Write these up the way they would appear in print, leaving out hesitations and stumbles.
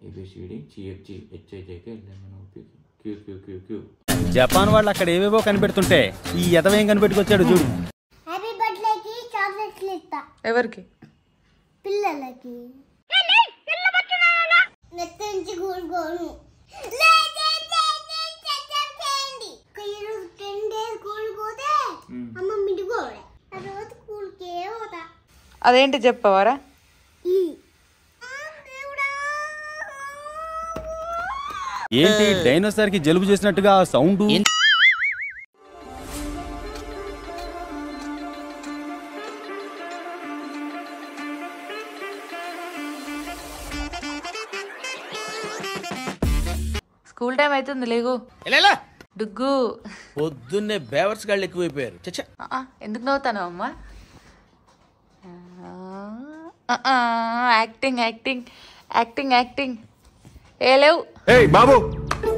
ABCD CFG HIJK LMNOP QQQQ. Japan వాళ్ళు అక్కడ ఏవేవో కనిపెడుతుంటే ఈ ఎదవేం కనిపెట్టుకొచ్చాడు చూడు. హ్యాపీ బర్త్డేకి చాక్లెట్లు ఇస్తా. ఎవరికి? పిల్లలకి. నెక్స్ట్ నుంచి గోల్గోను 10 days స్కూల్ పోతే అమ్మ మిడిగోడే ఆ రోజు స్కూల్కే పోతా. అదేంటి చెప్పవారా? ఏంటి డైనోసార్ కి జలుబు చేసినట్టుగా సౌండ్? స్కూల్ టైం అవుతుంది, లేగు. డుగ్గు పొద్దున్నే బేవర్స్ గాళ్ళు ఎక్కువైపోయారు. చచ్చా ఎందుకు నవ్వుతాను అమ్మా? Acting acting acting acting. ఏ లేవు బాబు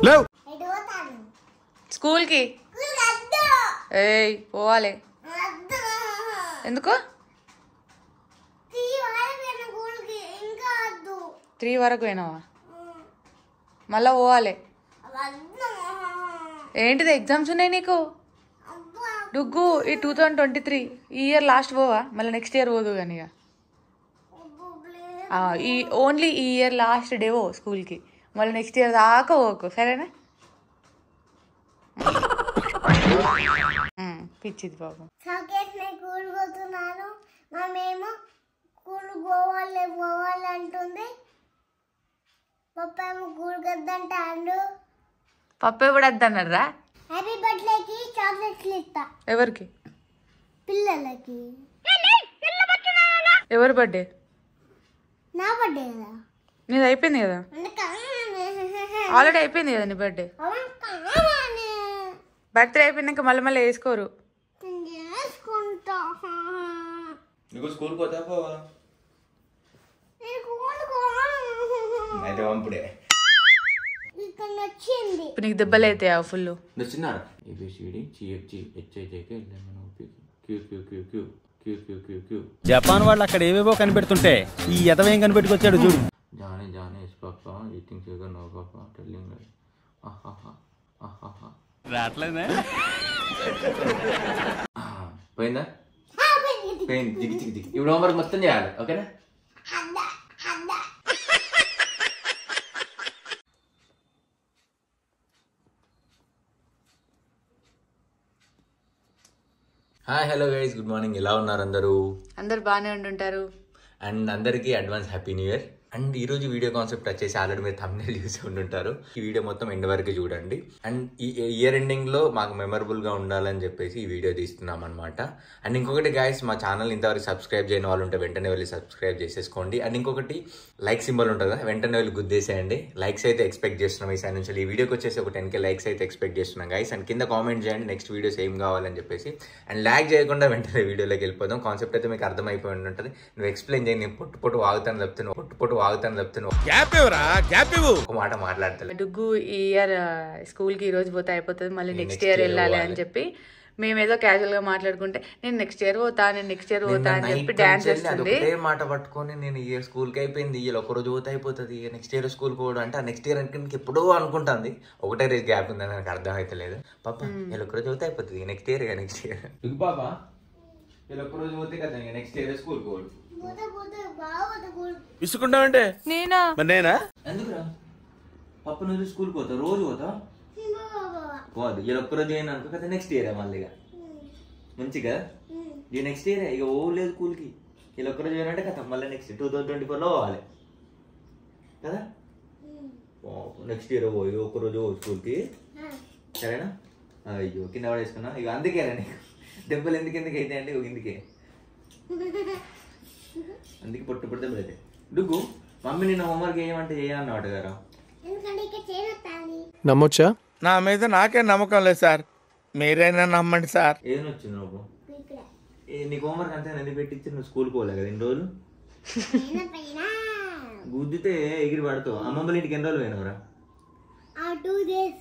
లేవు స్కూల్కి. ఏయ్ పోవాలి. ఎందుకు? 3 వరకు పోయినావా? మళ్ళా పోవాలి. ఏంటిది ఎగ్జామ్స్ ఉన్నాయి నీకు? డుగ్గు ఈ 2023 ఈ ఇయర్ లాస్ట్ పోవా? మళ్ళీ నెక్స్ట్ ఇయర్ పోదు కానీ ఈ ఓన్లీ ఈ ఇయర్ లాస్ట్ డే పో స్కూల్కి. మళ్ళీ నెక్స్ట్ ఇయర్ దాకా పోకు, సరేనా? పిచ్చిది పాపం. స్కూల్ పోతున్నాను, మేమేమో స్కూల్ పోవాలి అంటుంది. పప్ప ఏమో స్కూల్ వద్దంటాడు. పప్పు ఎప్పుడు వద్దన్నారా? హ్యాపీ బర్త్డేకి చాక్లెట్లు ఇస్తా. ఎవరికి? పిల్లలకి. ఎవరి బర్త్డే? నా బర్త్డే కదా. నీది అయిపోయింది కదా, ఆల్రెడీ అయిపోయింది కదా నీ బర్త్డే. బర్త్డే అయిపోయినాక మళ్ళీ మళ్ళీ వేసుకోరు. నీకు స్కూల్కి పోతా పోవా? ఇప్పుడు నీకు దెబ్బలు అవుతాయా ఫుల్? చిన్నారా ABCD CFG HIJK LMNOP QQQQ QQQQ. Japan వాళ్ళు అక్కడ ఏవేవో కనిపెడుతుంటే ఈ ఎదవేం కనిపెట్టుకొచ్చాడు చూడు. Johnny Johnny yes papa eating figure no papa telling రాట్లేదా? పోయిందా? పోయింది. దిగి దిగి దిగి. ఇప్పుడు హోంవర్క్ మొత్తం చేయాలి, ఓకేనా? Hi hello guys, good morning. ఎలా ఉన్నారు అందరూ? అందరు బాగానే ఉంటుంటారు. అండ్ అందరికీ advance happy new year. And ఈ రోజు వీడియో కాన్సెప్ట్ వచ్చేసి ఆల్రెడీ మీరు థంబ్నెయిల్ చూసి ఉంటుంటారు. ఈ వీడియో మొత్తం ఎండ్ వరకు చూడండి. అండ్ ఈ ఇయర్ ఎండింగ్ లో మాకు మెమరబుల్ గా ఉండాలని చెప్పేసి ఈ వీడియో తీస్తున్నాం అనమాట. అండ్ ఇంకొకటి గైస్, మా ఛానల్ ఇంతవరకు సబ్స్క్రైబ్ చేయని వాళ్ళు ఉంటే వెంటనే వెళ్ళి సబ్స్క్రైబ్ చేసేసుకోండి. అండ్ ఇంకొకటి లైక్ సింబల్ ఉంటుంది కదా, వెంటనే వెళ్ళి గుద్దేసేయండి. లైక్స్ అయితే ఎక్స్పెక్ట్ చేస్తున్నాం ఈ సైడ్ నుంచి. ఈ వీడియోకి వచ్చేసి ఒక 10K లైక్స్ అయితే ఎక్స్పెక్ట్ చేస్తున్నాం గైస్. అండ్ కింద కామెంట్ చేయండి నెక్స్ట్ వీడియోస్ ఏం కావాలని చెప్పేసి. అండ్ ల్యాగ్ చేయకుండా వెంటనే వీడియోలోకి వెళ్ళిపోదాం. కాన్సెప్ట్ అయితే మీకు అర్థమైపోయి ఉంటుంది. నువ్వు ఎక్స్ప్లెయిన్ చేయండి, నేను పొట్టు వాగుతాను చెప్తాను ఒక మాట మాట్లాడతాను. డుగ్గు ఈ ఇయర్ స్కూల్కి ఈ రోజు పోతే అయిపోతుంది, మళ్ళీ నెక్స్ట్ ఇయర్ వెళ్ళాలి అని చెప్పి మేమేదో క్యాజువల్ గా మాట్లాడుకుంటే నేను నెక్స్ట్ ఇయర్ పోతా అని చెప్పి డాన్స్ చేస్తుంది. మాట పట్టుకొని నేను ఈ ఇయర్ స్కూల్కి అయిపోయింది, ఈ ఒక రోజు పోతే అయిపోతుంది, నెక్స్ట్ ఇయర్ స్కూల్ పోవడం అంటే ఆ నెక్స్ట్ ఇయర్ అంటే ఎప్పుడో అనుకుంటుంది. ఒకటే రేజ్ గ్యాప్ ఉందని నాకు అర్థం అయితే లేదు. పాప ఇలా ఒక రోజు పోతే అయిపోతుంది, నెక్స్ట్ ఇయర్ పాప ఇలా ఒక్క రోజు పోతే కదా నెక్స్ట్ ఇయర్ స్కూల్ పోవడం. విసుకుంటావంటే నేనా? ఎందుకురా పప్పు నువ్వు స్కూల్ పోతా, రోజు పోతా పోదు. ఇలా ఒక్కరోజు అయినా అనుకో కదా నెక్స్ట్ ఇయర్ మళ్ళీ మంచిగా ఈ నెక్స్ట్ ఇయర్ ఇక ఓ లేదు స్కూల్కి. ఇలా ఒక్కరోజు అయినంటే కదా మళ్ళీ నెక్స్ట్ 2024లో పోవాలి కదా. నెక్స్ట్ ఇయర్ పో, ఇక ఒక్కరోజు స్కూల్కి, సరేనా? అయ్యో కింద పడేసుకున్నా ఇక. అందుకేనా నీకు దెబ్బలు ఎందుకు అయితే అంటే ఇందుకే, అందుకే పొట్టు దెబ్బలు అయితే. డుగ్గు మమ్మీ నిన్న హోంవర్క్ ఏమంటే చేయన్నమాట కదా. నమ్మొచ్చా? నా మీద నాకే నమ్మకం లేదు సార్, మీరైనా నమ్మండి సార్. ఏం వచ్చింది నువ్వు? నీకు హోంవర్క్ అంతా ఎందుకు పెట్టించి నువ్వు స్కూల్ పోలే కదా ఇన్ని రోజులు? గుద్దితే ఎగిరి పడతావు. అమ్మమ్మల ఇంటికి ఎన్ని రోజులు పోయినవరా? 2 days.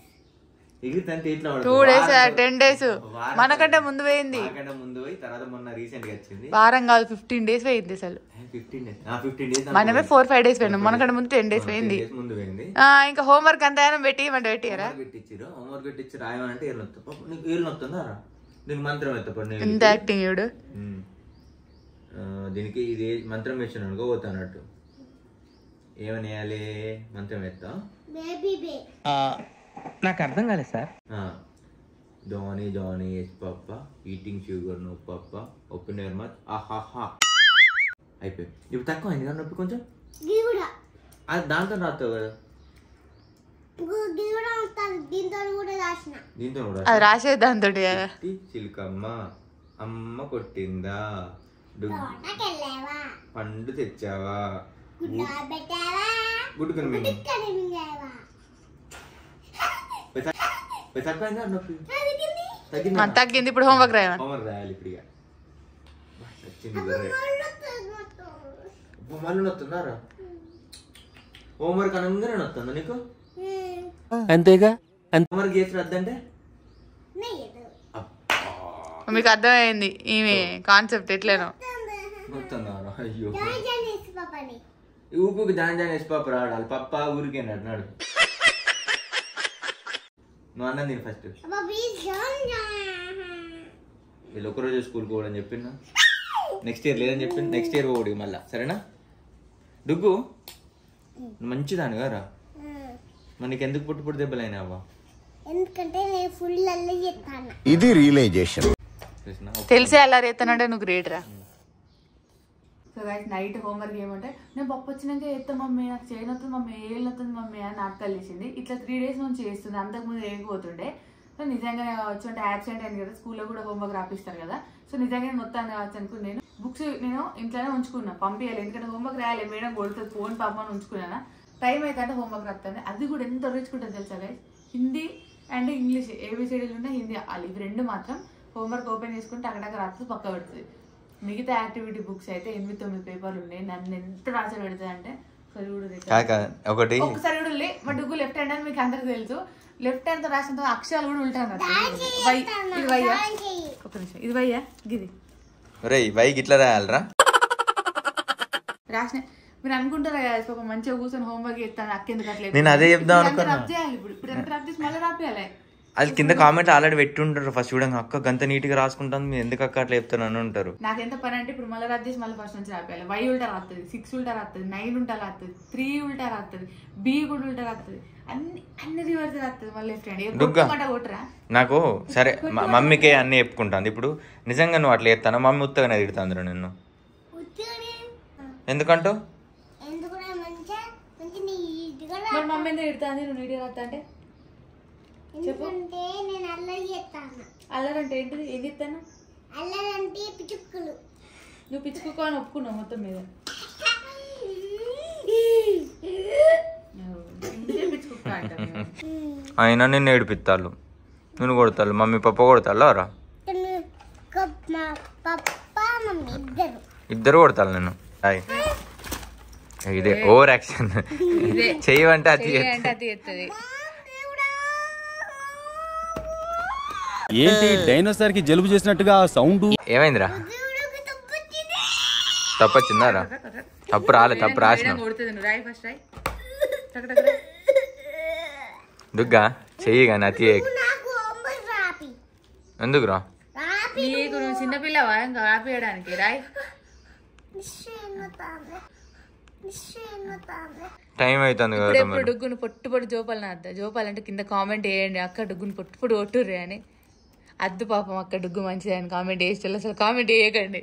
ఎగిరి తంతే ఇట్లా 2 days 10 days మనకంటే ముందు పోయింది. ముందు పోయి తర్వాత మొన్న రీసెంట్ గా వచ్చింది. వారం కాదు 15 days పోయింది. అసలు 15 days మనమే 4-5 days పోయినాం, మనకంటే ముందు 10 days పోయింది. ముందు పోయింది. ఇంకా హోంవర్క్ అంతా పెట్టి పెట్టారా? పెట్టించారు, హోంవర్క్ పెట్టించి రాయమంటే ఏళ్ళు వస్తా. నీకు ఏళ్ళు వస్తుందా రా? దీనికి మంత్రం ఎత్తపడి ఇంత యాక్టింగ్ చూడు. దీనికి ఇది మంత్రం వేసాను అనుకో పోతా అన్నట్టు. ఏమని వేయాలి మంత్రం ఎత్తా? నాకు అర్థం కాలేదు sir. Johnny Johnny yes papa eating sugar no papa open your mouth ఆహాహా. అయిపోయి. ఇప్పుడు తక్కువ అయింది కదా నొప్పి కొంచెం. అది దాంతో రాస్తావు కదా. దీంతో కూడా అది రాసేది దాంతో. చిలుకమ్మ అమ్మ కొట్టిందా, పండు తెచ్చావా, గుడ్డుకొని తగ్గింది. ఇప్పుడు హోంవర్క్ రాయాలి. హోంవర్క్ రాయాలి ఇప్పుడు. మళ్ళీ వస్తుందారా? హోంవర్క్ అనగానే వస్తుందా నీకు? అంతేగా. హోంవర్క్ చేసి రద్దంటే మీకు అర్థమైంది ఈమె కాన్సెప్ట్ ఎట్లేనో. వస్తుందారా? అయ్యో ఊపుకి జాన్ జాన్ వేసి పప్పు రాడాలి. పప్ప ఊరికే అన్నాడు. నువ్వు అన్నది నేను ఫస్ట్ వీళ్ళు ఒకరోజు స్కూల్కి పోవడం చెప్పిందా? నెక్స్ట్ ఇయర్ లేదని చెప్పింది. నెక్స్ట్ ఇయర్ పోవడు మళ్ళా, సరేనా? డుగ్గు మంచిదాని కదా. మరి నీకు ఎందుకు పుట్టు దెబ్బలైనావా? ఎందుకంటే నేను ఫుల్ అల్లరి చేస్తాను. ఇది రియలైజేషన్. తెలిసే అల్లరి చేస్తానంటే నువ్వు గ్రేట్ రా. సో గైస్ నైట్ హోంవర్క్ ఏమంటే నేను పప్పు వచ్చినాక చేస్తాను మమ్మీ, నాకు చేయనొస్తుంది మమ్మీ, ఏళ్ళొస్తుంది మమ్మీ అని నాకు కలిసింది. ఇట్లా 3 days నుంచి చేస్తుంది. అంతకుముందు ఏగిపోతుండే. సో నిజంగానే కావచ్చు అంటే యాబ్సెంట్ అయింది కదా, స్కూల్లో కూడా హోంవర్క్ రాపిస్తారు కదా. సో నిజంగానే మొత్తాన్ని కావచ్చు అనుకుని నేను బుక్స్ నేను ఇంట్లోనే ఉంచుకున్నా, పంపించాలి. ఎందుకంటే హోంవర్క్ రాయాలి, మేడం కొడుతుంది ఫోన్ పాపని ఉంచుకున్నాను. టైం అయితే అంటే హోంవర్క్ రాస్తాను. అది కూడా ఎంత రుచుకుంటుంది తెలుసా గైస్. హిందీ అండ్ ఇంగ్లీష్ ఏబిసిడీలు ఉన్నాయి, హిందీ వాళ్ళు ఇవి 2 మాత్రం హోంవర్క్ ఓపెన్ చేసుకుంటే అక్కడక్కడ రాస్తుంది, పక్క పెడుతుంది. మిగతా యాక్టివిటీ బుక్స్ అయితే 8-9 పేపర్లు ఉన్నాయి. నన్ను ఎంత రాసి పెడుతుంది అంటే ఒకటి ఒకసారి కూడా మా డుగ్గు లెఫ్ట్ హ్యాండ్ అని మీకు అందరికి తెలుసు. లెఫ్ట్ హ్యాండ్ తో రాసిన అక్షరాలు కూడా ఉంటాను. ఇది వయ్యా, ఒక నిమిషం, ఇది వయ్యా, గిది వై గిట్లా రాయాలరా రాసిన. మీరు అనుకుంటారా పాప మంచిగా కూర్చొని హోంవర్క్ చేస్తాను అక్కెందుకు అట్లేదు. నేను అదే చెప్దాం అనుకున్నా. చేయాలి ఇప్పుడు ఎంత రబ్ చేసి మళ్ళీ రాపియాలి. అది కింద కామెంట్ ఆల్రెడీ పెట్టుంటారు. ఫస్ట్ చూడండి అక్క గంత నీట్ గా రాసుకుంటాను, మీరు ఎందుకు అక్క అట్లా చెప్తాను ఉంటారు. నాకు ఎంత పని అంటే ఇప్పుడు మళ్ళీ రబ్ చేసి మళ్ళీ ఫస్ట్ నుంచి రాపియాలి. వై ఉల్టా రాస్తుంది, 6 ఉల్టా రాస్తుంది, 9 ఉల్టా రాస్తుంది, 3 ఉల్టా రాస్తుంది, బి కూడా ఉల్టా రాస్తుంది, అన్ని రివర్స్ రాస్తుంది. మళ్ళీ లెఫ్ట్ హ్యాండ్ కొట్టరా. నాకు సరే మమ్మీకే అన్ని చెప్పుకుంటాను. ఇప్పుడు నిజంగా నువ్వు అట్లా చెప్తాను, మమ్మీ ఉత్తగానే తిడుతాందిరా నిన్ను. ఎందుకంటూ మమ్మీ ఎందుకు తిడుతుంది నువ్వు నీట్గా రాస్తా అంటే? ఎందుకంటే నేను అల్లరి చేస్తాను. అల్లరంటే ఏంటిది? ఏం చెప్తాను? అల్లరంటే పిచ్చుక్కులు. నువ్వు పిచ్చుకోని ఒప్పుకున్నావు మొత్తం మీద. పిచ్చుకుక్క అంటాను. అయినా నిన్ను ఏడిపిస్తాళ్ళు, నిన్ను కొడతాళ్ళు, మమ్మీ పప్ప కొడతాళ్ళ రా. ఇద్దరు కొడతారు నిన్ను. ఇదే ఓవర్ యాక్షన్. చెయ్యమంటే అది ఎత్తది. ఏంటి డైనోసార్ కి జలుబు చేసినట్టుగా సౌండ్? ఏమైందిరా? తప్పొచ్చిందారా? తప్పు రాలే, తప్పు రాసిన. దుగ్గా చెయ్యి కానీ అతి ఎందుకురా? నీకు నువ్వు చిన్నపిల్లవా ఇంకా రాపియడానికి? రాయ్. టైం అవుతుంది కదా. ఇప్పుడు డుగ్గును పొట్టు పొట్టు జోపాలని అద్దా. జోపాలంటే కింద కామెంట్ వేయండి, అక్క డుగ్గును పొట్టు పొట్టు కొట్టుర్రే అని. అద్దు పాపం అక్క డుగ్గు మంచిది అని కామెంట్ వేసి అసలు కామెంట్ వేయకండి.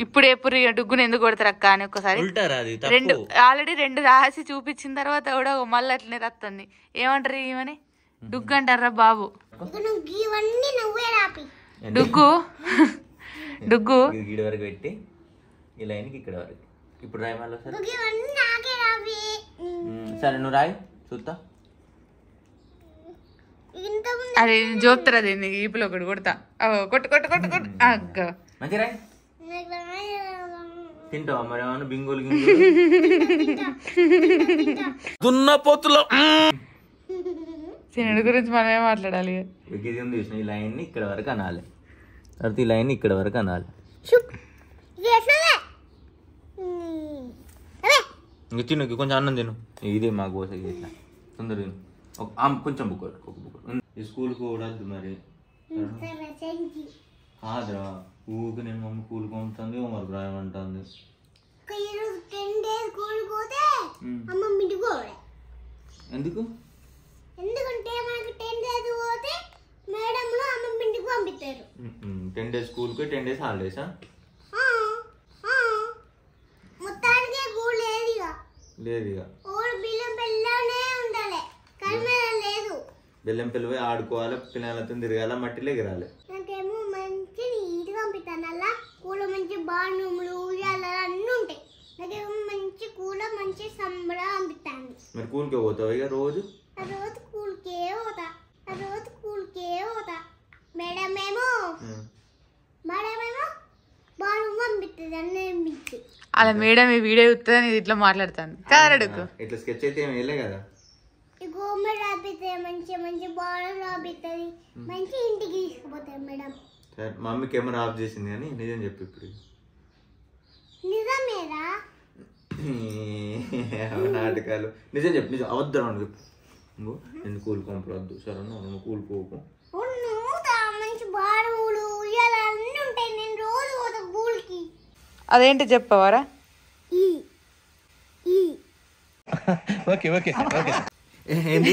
ఇప్పుడు ఎప్పుడు డుగ్గును ఎందుకు కొడతారు అక్క అని ఒక్కసారి ఆల్రెడీ 2 రాసి చూపించిన తర్వాత కూడా మళ్ళీ అట్లనే రస్తుంది. ఏమంటారు ఏమని? డుగ్గు అంటారా బాబు? డుగ్గు డుగ్గు ఇక్కడ వరకు పెట్టి ఈ లైన్కి ఇక్కడ వరకు. ఇప్పుడు రాయి మళ్ళీ సరే నువ్వు రాయి చూస్తా. అదే జోపుతారు. అది ఈపులో ఒకటి కొడతా. కొట్టు కొట్టు కొట్టు కొట్టు అక్క మంచి రాయి. తింటావా మరి ఏమన్నా బింగోలు దున్నపోతులో చిన్నడి గురించి మనమే మాట్లాడాలి. ఇది ఉంది చూసిన, ఈ లైన్ని ఇక్కడ వరకు అనాలి, తర్వాత ఈ లైన్ని ఇక్కడ వరకు అనాలి. ఇంక తిను, కొంచెం అన్నం తిను. ఇది మా గోస ఇట్లా తొందర తిను. కొంచెం బుక్ ఒక బుక్. ఈ స్కూల్కి కూడా వద్దు మరి. కాదురా, ఊరికి నేను మమ్మీ స్కూల్కి పంపుతుంది, హోంవర్క్ రాయమంటుంది. ఎందుకు? ఎందుకంటే మనకి 10 days పోతే మేడంలు అమ్మ ఇంటికి పంపిస్తారు. 10 days స్కూల్కి 10 days హాలిడేసా? మొత్తానికి స్కూల్ లేదు ఇక. లేదు ఇక. ఓడి బిల్లం పిల్లనే ఉండాలి, కానీ లేదు. బెల్లం పిల్ల పోయి ఆడుకోవాలి, పిల్లలతో తిరగాల, మట్టిలో ఎగరాలి. నాకేమో మంచి నీట్గా పంపిస్తాను. అలా కూల మంచి బాణములు ఉయ్యాల అన్నీ ఉంటాయి. నాకేమో మంచి కూల మంచి సంబరా పంపిస్తాను. మరి స్కూల్కి పోతావు ఇక రోజు? రోజు స్కూల్కే పోతా, రోజు స్కూల్కే పోతా. మేడం ఏమో బాణం పంపిస్తుంది అన్నీ పంపించి. అలా మేడం ఈ వీడియో చూస్తుందని ఇది ఇట్లా మాట్లాడుతాను కారడుకు. ఇట్లా స్కెచ్ అయితే ఏమి వెళ్ళే కదా. గోమె రాపిస్తుంది, మంచి మంచి బాణం రాపిస్తుంది, మంచి ఇంటికి తీసుకుపోతారు మేడం. సరే, మమ్మీ కెమెరా ఆఫ్ చేసింది కానీ నిజం చెప్పు ఇప్పుడు. నిజమేరా? నాటకాలు. నిజం చెప్పు, నిజం అవద్దరం అని చెప్పు. నేను కూల్ పంపవద్దు సరే, నువ్వు కూల్ పోకు. మంచి బాణములు ఉయ్యాల అన్నీ ఉంటాయి. నేను రోజు పోతా స్కూల్కి. అదేంటి చెప్పవారా? Okay okay okay. ఏంటి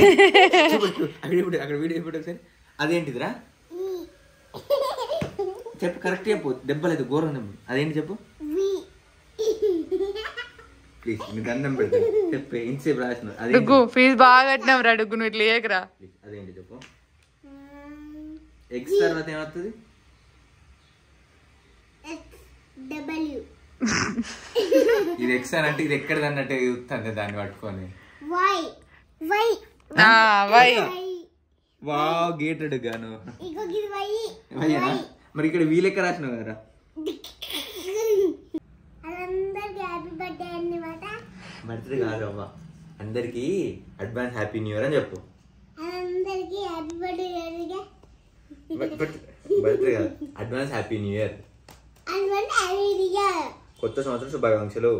అక్కడ వీడియో ఇప్పుడు ఒకసారి. అదేంటిదిరా చెప్పు, కరెక్ట్ చెప్పు. దెబ్బలేదు, ఘోరం దెబ్బ. అదేంటి చెప్పు ప్లీజ్. నీకు దండం పెడతా చెప్పే, ఇంతసేపు రాసిన. డుగ్గు ఫీజు బాగా కట్టినాం రా డుగ్గు, నువ్వు ఇట్లా ఏకరా. అదేంటి చెప్పు. ఎక్స్ తర్వాత ఏమవుతుంది? ఇది ఎక్స్ అని అంటే ఇది ఎక్కడది అన్నట్టు చూస్తుంది దాన్ని పట్టుకొని. వా గేటెడ్ గాను. మరి ఇక్కడ వీలెక్క రాసినావు కదరా. బర్త్డే కాదు అవ్వ, అందరికి అడ్వాన్స్ హ్యాపీ న్యూ ఇయర్ అని చెప్పు. బర్త్డే కాదు, అడ్వాన్స్ హ్యాపీ న్యూ ఇయర్. కొత్త సంవత్సరం శుభాకాంక్షలు.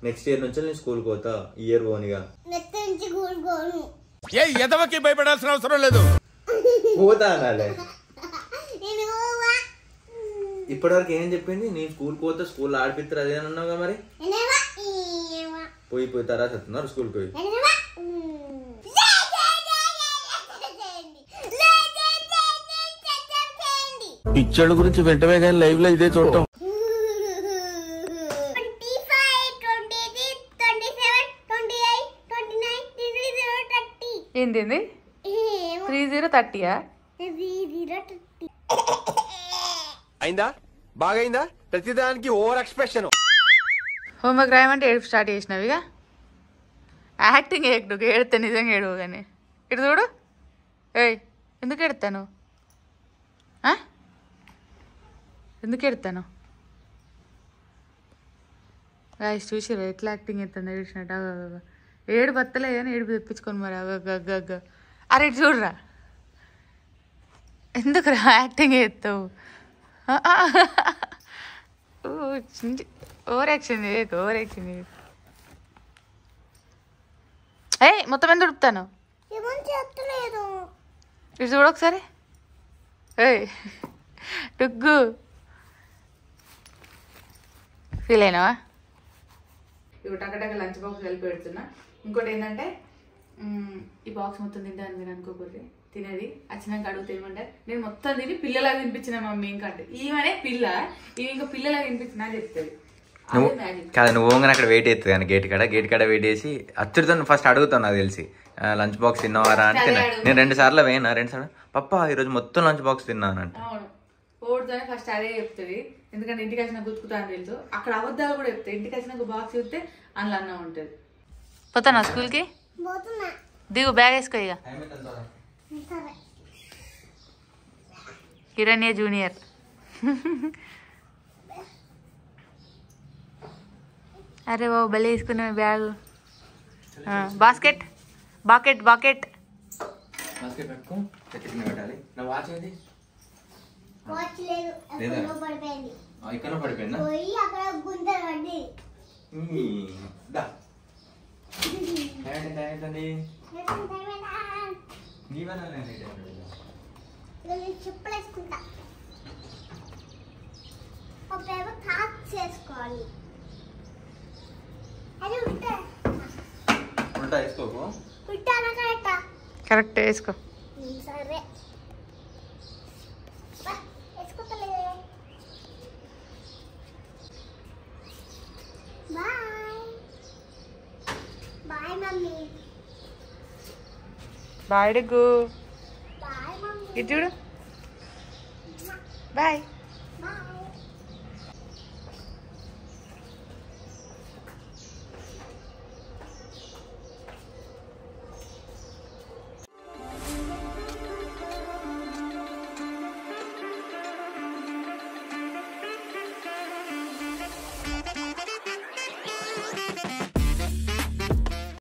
నెక్స్ట్ ఇయర్ నుంచి నేను స్కూల్కి పోతా, ఈ ఇయర్ పోనిగా. ఏ ఎదవకి భయపడాల్సిన అవసరం లేదు. పోతా అనాలే. ఇప్పటివరకు ఏం చెప్పింది? నేను స్కూల్కి పోతా, స్కూల్ ఆడిపిస్తారు అదే అన్నావుగా. మరి పోయి తర్వాత వస్తున్నారు స్కూల్కి పోయి. పిచ్చోళ్ళ గురించి వెంటనే కానీ లైవ్ లో ఇదే చూడటం. ఏంటి 3030? అయిందా? బాగైందా? ప్రతిదానికి ఓవర్ ఎక్స్ప్రెషన్. హోంవర్క్ రాయమంటే ఏడుపు స్టార్ట్ చేసినావు ఇక. యాక్టింగ్ ఏడు ఏడితే నిజంగా ఏడువు కానీ. ఇటు చూడు. ఏయ్ ఎందుకు ఎడతాను? ఎందుకు ఎడతాను? రాయిస్ చూసిరా ఎట్లా యాక్టింగ్ ఎత్తాను ఏడిచినట్టు. ఏడు బత్తలే కానీ ఏడుపు తెప్పించుకొని మరి అగ్గ. అరే ఇటు చూడరా, ఎందుకురా యాక్టింగ్ ఎత్తావు? ఓవర్ యాక్షన్ చేయకు, ఓవర్ యాక్షన్ చేయకు. ఏయ్ మొత్తం ఎంత ఉడుపుతాను? ఇటు చూడు ఒకసారి. ఏయ్ డుగ్గు ఫీల్ అయినావా? ఇప్పుడు టకటక లంచ్ బాక్స్ కలిపి పెడుతున్నా. ఇంకోటి ఏంటంటే ఈ బాక్స్ మొత్తం తింటాను మీరు అనుకోకపోతే, తినేది వచ్చినాక అడుగుతా ఏమంటారు. నేను మొత్తం తిని పిల్లలాగా తినిపించిన మమ్మీ. ఇంకా అంటే ఈమెనే పిల్ల, ఇవి ఇంకా పిల్లలాగా తినిపించినా చెప్తుంది. కాదు నువ్వు అక్కడ వెయిట్ అవుతుంది కానీ గేట్ కాడ వెయిట్ చేసి అచ్చుడితో ఫస్ట్ అడుగుతాను. నాకు తెలిసి లంచ్ బాక్స్ తిన్నావారా అంటే నేను 2 సార్లు పోయినా. 2 సార్లు పప్పా ఈరోజు మొత్తం లంచ్ బాక్స్ తిన్నాను అంటే. అవును, ఓడితోనే ఫస్ట్ అదే చెప్తుంది. ఎందుకంటే ఇంటికి వచ్చిన గుర్తుకుతా అని తెలుసు. అక్కడ అబద్ధాలు కూడా చెప్తాయి. ఇంటికి వచ్చిన బాక్స్ చెప్తే అందులో అన్నం ఉంటుంది. పోతానా స్కూల్కి? దిగు, బ్యాగ్ వేసుకో ఇక. హిరణ్య జూనియర్. అరే బాబు భలే వేసుకున్నావు bag. Basket bucket bucket basket పెట్టుకో, చెట్టు కింద పెట్టాలి. నా వాచ్ ఏది? వాచ్ లేదు, లేదా? ఎక్కడో పడిపోయింది. ఇక్కడ పడిపోయిందా? పోయి అక్కడ గుంతలు పడి దా ఏంటండి చెప్పులు వేసుకుంటా. ఒకవేళ టాక్ చేసుకోవాలి. అది ఉంటా ఉల్టా వేసుకోకు. ఉంటానా కరెక్టా? కరెక్ట్ వేసుకో. సరే వేసుకోలేదు. Bye bye mummy. Bye Duggu. Bye mummy. ఇది చూడు. బాయ్. బాయ్.